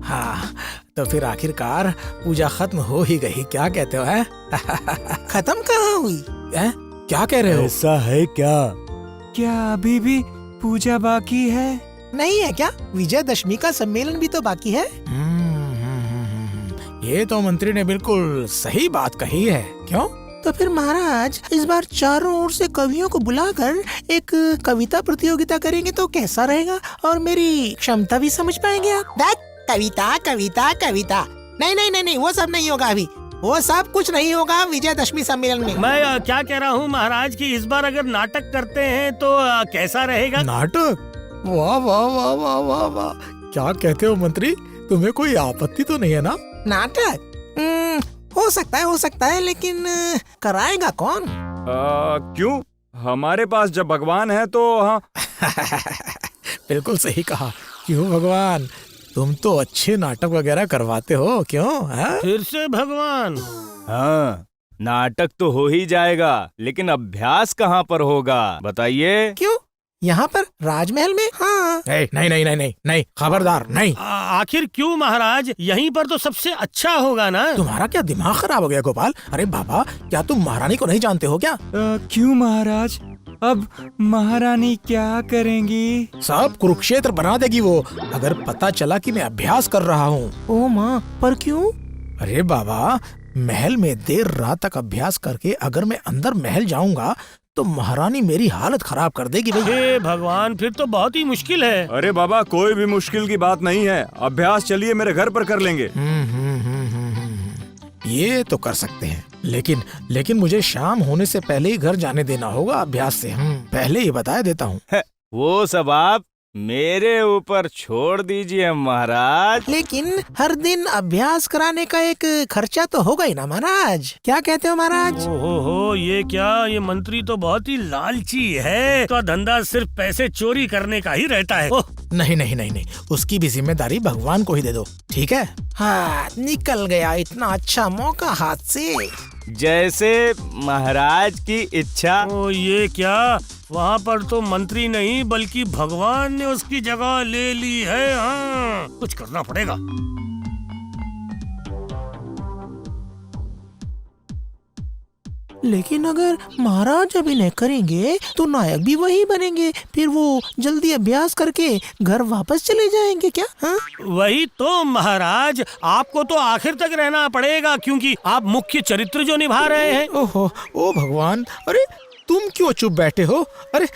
हाँ, तो फिर आखिरकार पूजा खत्म हो ही गई, क्या कहते हो? है खत्म कहाँ हुई? हैं? क्या कह रहे हो? ऐसा है क्या? क्या अभी भी पूजा बाकी है? नहीं है क्या? विजयदशमी का सम्मेलन भी तो बाकी है। ये तो मंत्री ने बिल्कुल सही बात कही है। क्यों? तो फिर महाराज इस बार चारों ओर से कवियों को बुलाकर एक कविता प्रतियोगिता करेंगे तो कैसा रहेगा? और मेरी क्षमता भी समझ पाएंगे आप। कविता कविता कविता, नहीं नहीं नहीं नहीं, वो सब नहीं होगा अभी, वो सब कुछ नहीं होगा विजयदशमी सम्मेलन में। मैं क्या कह रहा हूँ महाराज कि इस बार अगर नाटक करते हैं तो कैसा रहेगा? नाटक? वाह वाह वाह वाह वाह वाह, क्या कहते हो मंत्री? तुम्हें कोई आपत्ति तो नहीं है ना? नाटक हो सकता है, लेकिन कराएगा कौन? क्यों? हमारे पास जब भगवान है तो हाँ। बिल्कुल सही कहा। क्यों भगवान, तुम तो अच्छे नाटक वगैरह करवाते हो, क्यों? हाँ? फिर से भगवान? हाँ, नाटक तो हो ही जाएगा, लेकिन अभ्यास कहाँ पर होगा बताइए? क्यों? यहाँ पर राजमहल में? हाँ। नहीं नहीं नहीं नहीं नहीं नहीं, खबरदार नहीं। आखिर क्यों महाराज? यहीं पर तो सबसे अच्छा होगा ना। तुम्हारा क्या दिमाग खराब हो गया गोपाल? अरे बाबा, क्या तुम महारानी को नहीं जानते हो क्या? क्यों महाराज? अब महारानी क्या करेंगी? सब कुरुक्षेत्र बना देगी वो, अगर पता चला कि मैं अभ्यास कर रहा हूँ। ओ माँ, पर क्यों? अरे बाबा, महल में देर रात तक अभ्यास करके अगर मैं अंदर महल जाऊंगा तो महारानी मेरी हालत खराब कर देगी भाई। हे भगवान, फिर तो बहुत ही मुश्किल है। अरे बाबा, कोई भी मुश्किल की बात नहीं है, अभ्यास चलिए मेरे घर पर कर लेंगे। ये तो कर सकते हैं, लेकिन मुझे शाम होने से पहले ही घर जाने देना होगा अभ्यास से। पहले ही बता देता हूँ। वो सब आप मेरे ऊपर छोड़ दीजिए महाराज। लेकिन हर दिन अभ्यास कराने का एक खर्चा तो होगा ही ना महाराज, क्या कहते हो महाराज? ओहो, ये क्या? ये मंत्री तो बहुत ही लालची है, तो धंधा सिर्फ पैसे चोरी करने का ही रहता है। नहीं नहीं नहीं नहीं, उसकी भी जिम्मेदारी भगवान को ही दे दो, ठीक है? हाँ, निकल गया इतना अच्छा मौका हाथ से। जैसे महाराज की इच्छा। ओ, ये क्या? वहाँ पर तो मंत्री नहीं बल्कि भगवान ने उसकी जगह ले ली है। हाँ, कुछ करना पड़ेगा। लेकिन अगर महाराज अभिनय करेंगे तो नायक भी वही बनेंगे, फिर वो जल्दी अभ्यास करके घर वापस चले जाएंगे क्या? हाँ? वही तो महाराज, आपको तो आखिर तक रहना पड़ेगा क्योंकि आप मुख्य चरित्र जो निभा रहे हैं। ओहो, ओ भगवान, अरे तुम क्यों चुप बैठे हो? अरे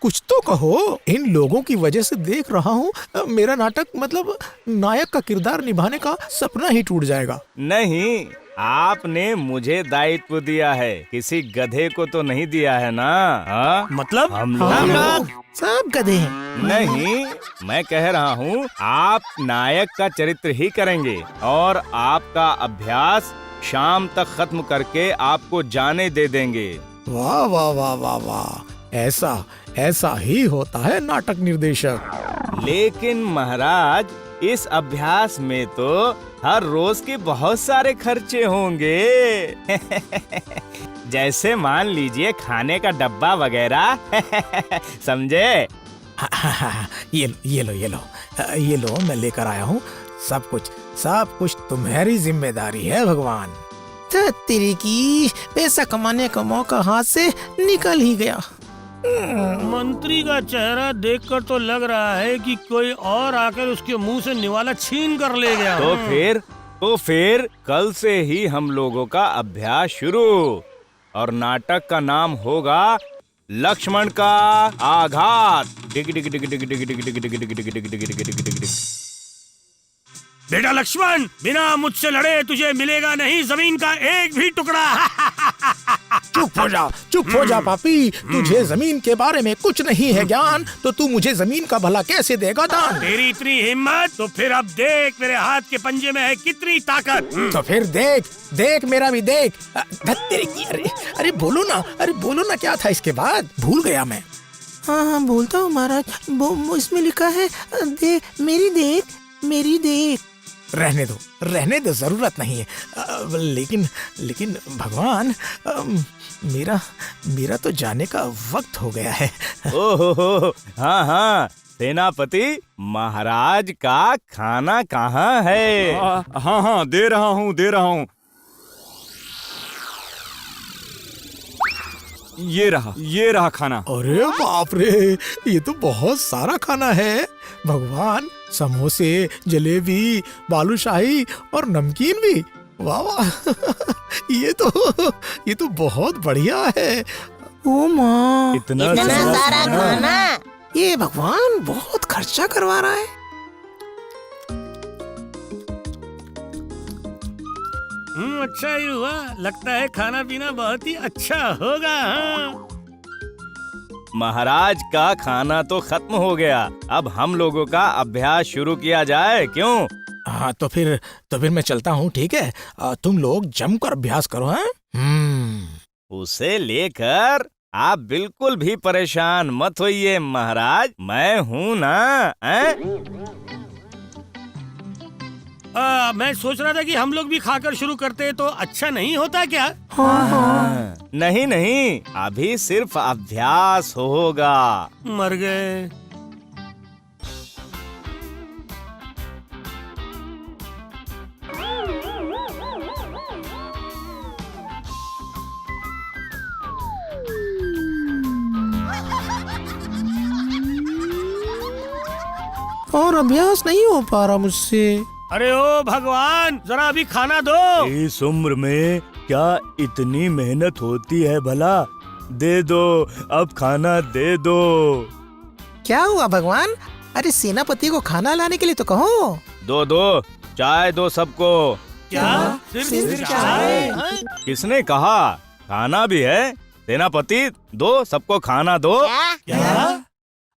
कुछ तो कहो। इन लोगों की वजह से देख रहा हूँ मेरा नाटक, मतलब नायक का किरदार निभाने का सपना ही टूट जाएगा। नहीं, आपने मुझे दायित्व दिया है, किसी गधे को तो नहीं दिया है ना? हाँ? मतलब हम लोग सब गधे हैं। नहीं, मैं कह रहा हूँ आप नायक का चरित्र ही करेंगे और आपका अभ्यास शाम तक खत्म करके आपको जाने दे देंगे। वाह वाह वाह वाह वाह, ऐसा ही होता है नाटक निर्देशक। लेकिन महाराज, इस अभ्यास में तो हर रोज के बहुत सारे खर्चे होंगे। जैसे मान लीजिए खाने का डब्बा वगैरह। समझे? ये लो मैं लेकर आया हूँ। सब कुछ तुम्हारी जिम्मेदारी है भगवान। तेरी की पैसा कमाने का मौका हाथ से निकल ही गया। मंत्री का चेहरा देखकर तो लग रहा है कि कोई और आकर उसके मुंह से निवाला छीन कर ले गया। तो फिर कल से ही हम लोगों का अभ्यास शुरू, और नाटक का नाम होगा लक्ष्मण का आघात। डिग डिग डिग डिग डिग डिग डिग डिग डिग डिग डिग डिग डिग डिग डिग। बेटा लक्ष्मण, बिना मुझसे लड़े तुझे मिलेगा नहीं जमीन का एक भी टुकड़ा। चुप हो जा पापी, तुझे जमीन के बारे में कुछ नहीं है ज्ञान, तो तू मुझे जमीन का भला कैसे देगा दान? तेरी इतनी हिम्मत, तो फिर अब देख मेरे हाथ के पंजे में है कितनी ताकत। तो फिर देख मेरा भी देख। तेरे की, अरे बोलो ना क्या था इसके बाद? भूल गया मैं। हाँ बोलता हूँ महाराज, इसमें लिखा है मेरी देख। रहने दो, जरूरत नहीं है। लेकिन भगवान, मेरा तो जाने का वक्त हो गया है। ओहो, हाँ, सेनापति, महाराज का खाना कहाँ है? हाँ हाँ, दे रहा हूँ, दे रहा हूँ। ये रहा खाना। अरे बाप रे, ये तो बहुत सारा खाना है भगवान। समोसे, जलेबी, बालूशाही और नमकीन भी। वाह वाह ये तो बहुत बढ़िया है। ओ माँ, इतना सारा खाना। ये भगवान बहुत खर्चा करवा रहा है। अच्छा ही हुआ। लगता है खाना पीना बहुत ही अच्छा होगा। हाँ। महाराज का खाना तो खत्म हो गया, अब हम लोगों का अभ्यास शुरू किया जाए, क्यों? हाँ तो फिर मैं चलता हूँ, ठीक है? तुम लोग जमकर अभ्यास करो। हैं? उसे लेकर आप बिल्कुल भी परेशान मत होइए महाराज, मैं हूँ ना। मैं सोच रहा था कि हम लोग भी खाकर शुरू करते तो अच्छा नहीं होता क्या? नहीं नहीं, अभी सिर्फ अभ्यास होगा। मर गए। और अभ्यास नहीं हो पा रहा मुझसे। अरे ओ भगवान, जरा अभी खाना दो। इस उम्र में क्या इतनी मेहनत होती है भला? दे दो, अब खाना दे दो। क्या हुआ भगवान? अरे सेनापति को खाना लाने के लिए तो कहो। दो दो, चाय दो सबको। क्या? सिर्फ चाय? किसने कहा? खाना भी है। सेनापति, दो सबको खाना दो। क्या?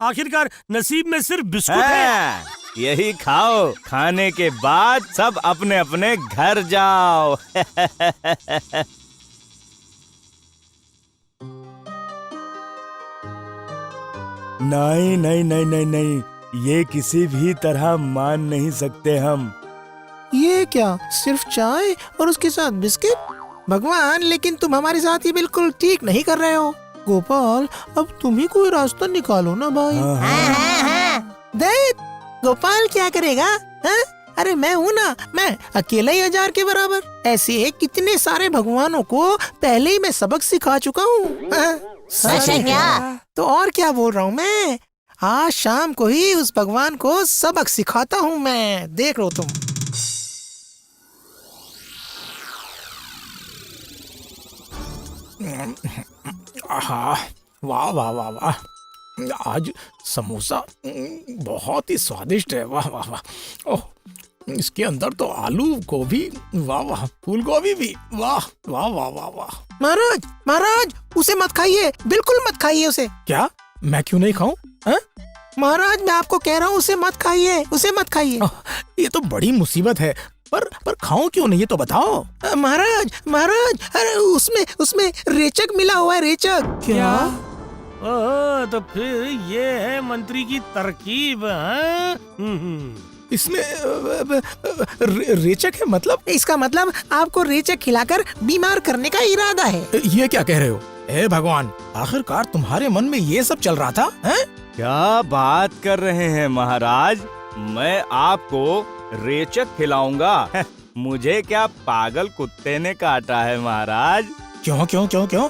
आखिरकार नसीब में सिर्फ बिस्कुट है। हाँ, यही खाओ, खाने के बाद सब अपने अपने घर जाओ। नहीं नहीं नहीं नहीं नहीं, ये किसी भी तरह मान नहीं सकते हम। ये क्या, सिर्फ चाय और उसके साथ बिस्किट? भगवान, लेकिन तुम हमारे साथ ये बिल्कुल ठीक नहीं कर रहे हो। गोपाल, अब तुम ही कोई रास्ता निकालो ना भाई। देख, गोपाल क्या करेगा? हाँ? अरे मैं हूँ ना, मैं अकेला ही 1000 के बराबर। ऐसे कितने सारे भगवानों को पहले ही मैं सबक सिखा चुका हूँ। सच है क्या? तो और क्या बोल रहा हूँ मैं? आज शाम को ही उस भगवान को सबक सिखाता हूँ मैं, देख लो तुम। आहा, वाह वाह वाह वाह, आज समोसा बहुत ही स्वादिष्ट है। वाह वाह वाह। ओह, इसके अंदर तो आलू गोभी, वाह वाह, फूल गोभी भी, वाह वाह वाह वाह वाह। महाराज, महाराज, उसे मत खाइए, बिल्कुल मत खाइए उसे। क्या? मैं क्यों नहीं खाऊं? महाराज, मैं आपको कह रहा हूँ उसे मत खाइए, उसे मत खाइए। ये तो बड़ी मुसीबत है, पर खाऊं क्यों नहीं, ये तो बताओ। महाराज, महाराज, अरे उसमें रेचक मिला हुआ है, रेचक। क्या? ओह, तो फिर ये है मंत्री की तरकीब। हाँ? इसमें रेचक है? मतलब? इसका मतलब आपको रेचक खिलाकर बीमार करने का इरादा है। ये क्या कह रहे हो? हे भगवान, आखिरकार तुम्हारे मन में ये सब चल रहा था? हैं? क्या बात कर रहे हैं महाराज? मैं आपको रेचक खिलाऊंगा? मुझे क्या पागल कुत्ते ने काटा है महाराज? क्यों क्यों क्यों क्यों?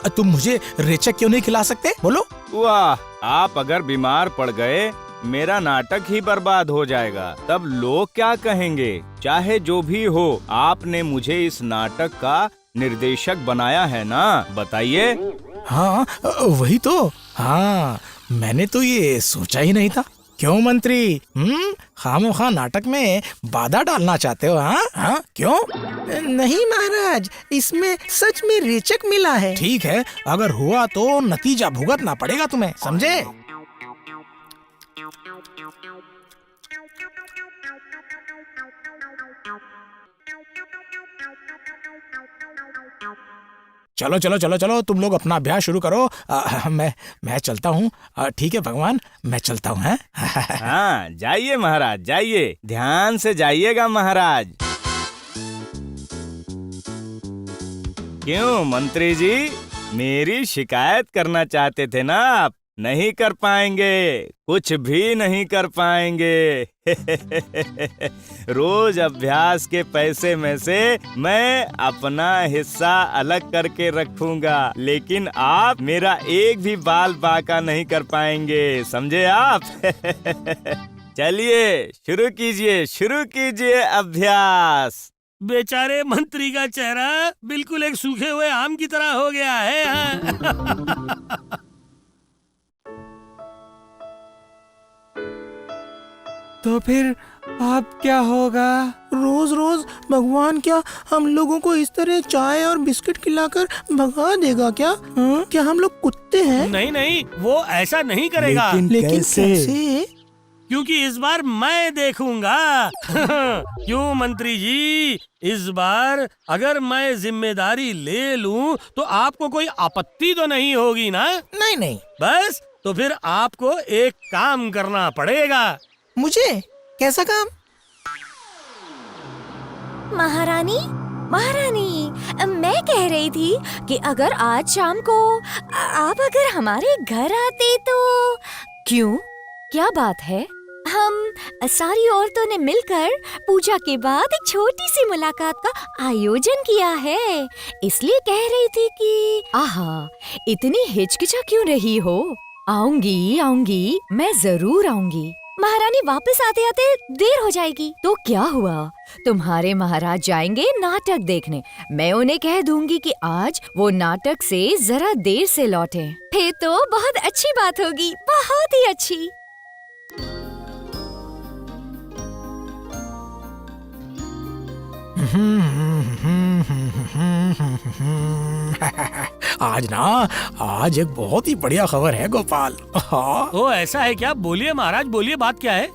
तुम मुझे रेचक क्यों नहीं खिला सकते? बोलो। वाह, आप अगर बीमार पड़ गए, मेरा नाटक ही बर्बाद हो जाएगा। तब लोग क्या कहेंगे? चाहे जो भी हो, आपने मुझे इस नाटक का निर्देशक बनाया है ना, बताइए। हाँ, वही तो। हाँ, मैंने तो ये सोचा ही नहीं था। क्यों मंत्री, खामोखा नाटक में बाधा डालना चाहते हो? हाँ, क्यों? नहीं महाराज, इसमें सच में रेचक मिला है। ठीक है, अगर हुआ तो नतीजा भुगतना पड़ेगा तुम्हें, समझे? चलो चलो चलो चलो, तुम लोग अपना अभ्यास शुरू करो। मैं चलता हूँ। ठीक है भगवान, मैं चलता हूँ। हैं? हाँ, जाइए महाराज, जाइए, ध्यान से जाइएगा महाराज। क्यों मंत्री जी, मेरी शिकायत करना चाहते थे ना आप? नहीं कर पाएंगे, कुछ भी नहीं कर पाएंगे। रोज अभ्यास के पैसे में से मैं अपना हिस्सा अलग करके रखूंगा, लेकिन आप मेरा एक भी बाल बांका नहीं कर पाएंगे, समझे आप? चलिए शुरू कीजिए अभ्यास। बेचारे मंत्री का चेहरा बिल्कुल एक सूखे हुए आम की तरह हो गया है। तो फिर अब क्या होगा? रोज रोज भगवान क्या हम लोगों को इस तरह चाय और बिस्किट खिलाकर भगा देगा क्या? क्या हम लोग कुत्ते हैं? नहीं नहीं, वो ऐसा नहीं करेगा। लेकिन कैसे? क्योंकि इस बार मैं देखूंगा। क्यों मंत्री जी, इस बार अगर मैं जिम्मेदारी ले लूं तो आपको कोई आपत्ति तो नहीं होगी ना? नहीं नहीं। बस तो फिर आपको एक काम करना पड़ेगा। मुझे? कैसा काम? महारानी, मैं कह रही थी कि अगर आज शाम को आप अगर हमारे घर आते तो। क्यों, क्या बात है? हम सारी औरतों ने मिलकर पूजा के बाद एक छोटी सी मुलाकात का आयोजन किया है, इसलिए कह रही थी कि आहा, इतनी हिचकिचा क्यों रही हो? आऊंगी, मैं जरूर आऊंगी। महारानी वापस आते आते देर हो जाएगी तो क्या हुआ? तुम्हारे महाराज जाएंगे नाटक देखने, मैं उन्हें कह दूंगी कि आज वो नाटक से जरा देर से लौटें। फिर तो बहुत अच्छी बात होगी, बहुत ही अच्छी। आज एक बहुत ही बढ़िया खबर है गोपाल। हाँ। ओ ऐसा है क्या? बोलिए महाराज, बोलिए, बात क्या है?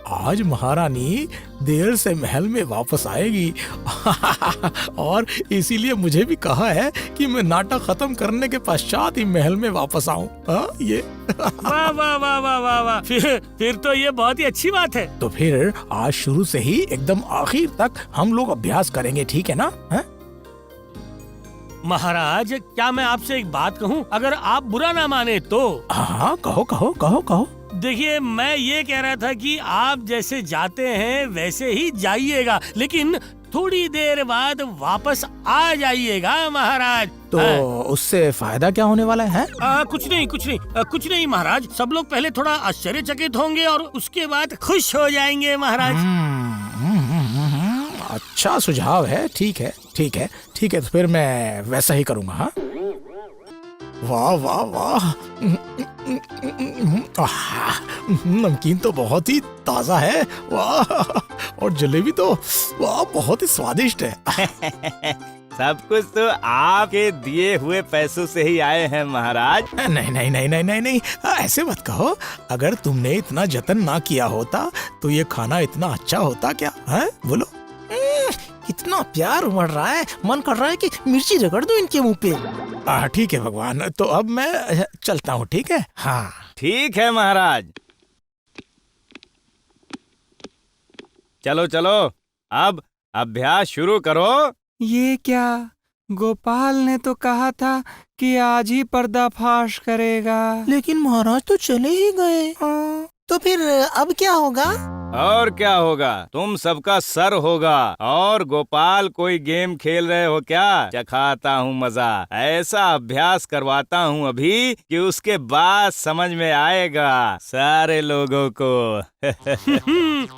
आज महारानी देर से महल में वापस आएगी और इसीलिए मुझे भी कहा है कि मैं नाटक खत्म करने के पश्चात ही महल में वापस आऊं। ये वाह वाह वाह वाह वाह वाह, फिर तो ये बहुत ही अच्छी बात है। तो फिर आज शुरू से ही एकदम आखिर तक हम लोग अभ्यास करेंगे, ठीक है ना? महाराज, क्या मैं आपसे एक बात कहूँ? अगर आप बुरा ना माने तो। हाँ, कहो। देखिए, मैं ये कह रहा था कि आप जैसे जाते हैं वैसे ही जाइएगा, लेकिन थोड़ी देर बाद वापस आ जाइएगा महाराज। तो उससे फायदा क्या होने वाला है? कुछ नहीं महाराज। सब लोग पहले थोड़ा आश्चर्यचकित होंगे और उसके बाद खुश हो जाएंगे महाराज। अच्छा सुझाव है, ठीक है, तो फिर मैं वैसा ही करूँगा। हाँ, वाह, नमकीन तो बहुत ही ताजा है, वाह, और जलेबी तो वाह बहुत ही स्वादिष्ट है। सब कुछ तो आपके दिए हुए पैसों से ही आए हैं महाराज। नहीं, ऐसे मत कहो। अगर तुमने इतना जतन ना किया होता तो ये खाना इतना अच्छा होता क्या? है बोलो। कितना प्यार उमड़ रहा है, मन कर रहा है कि मिर्ची रगड़ दो इनके मुंह पे। ठीक है भगवान, तो अब मैं चलता हूँ, ठीक है? हाँ ठीक है महाराज। चलो, अब अभ्यास शुरू करो। ये क्या? गोपाल ने तो कहा था कि आज ही पर्दाफाश करेगा। लेकिन महाराज तो चले ही गए। तो फिर अब क्या होगा? और क्या होगा? तुम सबका सर होगा। और गोपाल, कोई गेम खेल रहे हो क्या? चखाता हूँ मजा। ऐसा अभ्यास करवाता हूँ अभी कि उसके बाद समझ में आएगा सारे लोगों को।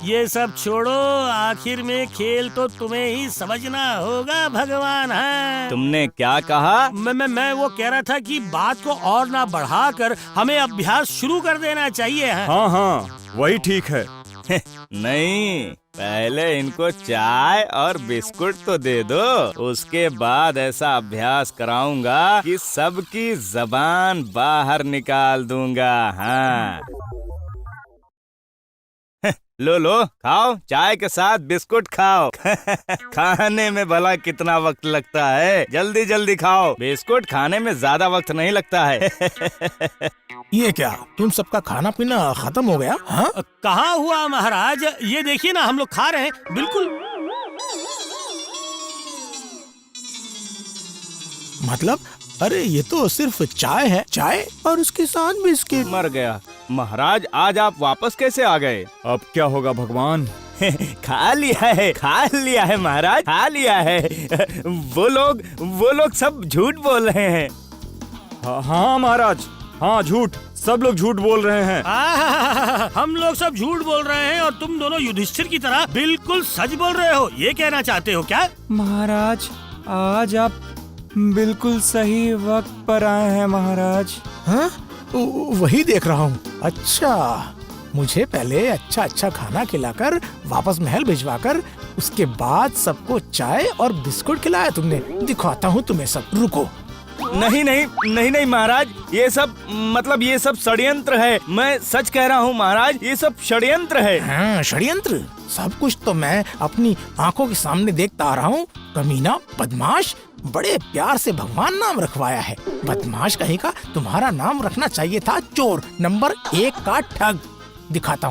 ये सब छोड़ो, आखिर में खेल तो तुम्हें ही समझना होगा भगवान। है तुमने क्या कहा? मैं वो कह रहा था कि बात को और ना बढ़ाकर हमें अभ्यास शुरू कर देना चाहिए। हाँ, वही ठीक है। नहीं, पहले इनको चाय और बिस्कुट तो दे दो, उसके बाद ऐसा अभ्यास कराऊंगा कि सबकी जबान बाहर निकाल दूंगा। हाँ, लो खाओ, चाय के साथ बिस्कुट खाओ। खाने में भला कितना वक्त लगता है? जल्दी खाओ, बिस्कुट खाने में ज्यादा वक्त नहीं लगता है। ये क्या, तुम सबका खाना पीना खत्म हो गया? हाँ? कहाँ हुआ महाराज? ये देखिए ना, हम लोग खा रहे हैं बिल्कुल। मतलब अरे ये तो सिर्फ चाय है, चाय और उसके साथ बिस्किट। मर गया महाराज, आज आप वापस कैसे आ गए? अब क्या होगा भगवान? खा लिया है महाराज, खा लिया है। वो लोग सब झूठ बोल रहे हैं। हाँ महाराज, हाँ झूठ, सब लोग झूठ बोल रहे हैं। हम लोग सब झूठ बोल रहे हैं और तुम दोनों युधिष्ठिर की तरह बिल्कुल सच बोल रहे हो, ये कहना चाहते हो क्या? महाराज, आज आप बिल्कुल सही वक्त पर आए हैं महाराज। हाँ, वही देख रहा हूँ। अच्छा, मुझे पहले अच्छा खाना खिलाकर वापस महल भिजवाकर उसके बाद सबको चाय और बिस्कुट खिलाया तुमने। दिखाता हूँ तुम्हें सब, रुको। नहीं महाराज, ये सब षड्यंत्र है। मैं सच कह रहा हूँ महाराज, ये सब षड्यंत्र है। हाँ, षड्यंत्र? सब कुछ तो मैं अपनी आंखों के सामने देखता आ रहा हूँ। कमीना, बदमाश, बड़े प्यार से भगवान नाम रखवाया है। बदमाश कहीं का, तुम्हारा नाम रखना चाहिए था चोर नंबर 1 का ठग। दिखाता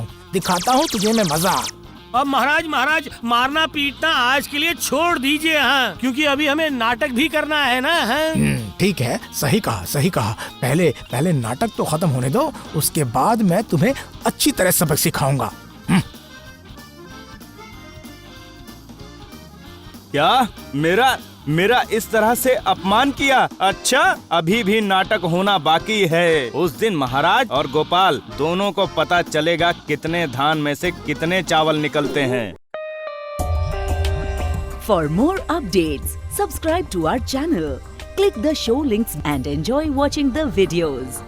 हूँ तुझे मैं मजा। अब महाराज मारना पीटना आज के लिए छोड़ दीजिए, हाँ, क्योंकि अभी हमें नाटक भी करना है ना। हाँ? ठीक है, सही कहा। पहले नाटक तो खत्म होने दो, उसके बाद मैं तुम्हें अच्छी तरह सबक सिखाऊंगा। क्या मेरा इस तरह से अपमान किया? अच्छा, अभी भी नाटक होना बाकी है। उस दिन महाराज और गोपाल दोनों को पता चलेगा कितने धान में से कितने चावल निकलते हैं। For more updates, subscribe to our channel, click the show links and enjoy watching the videos.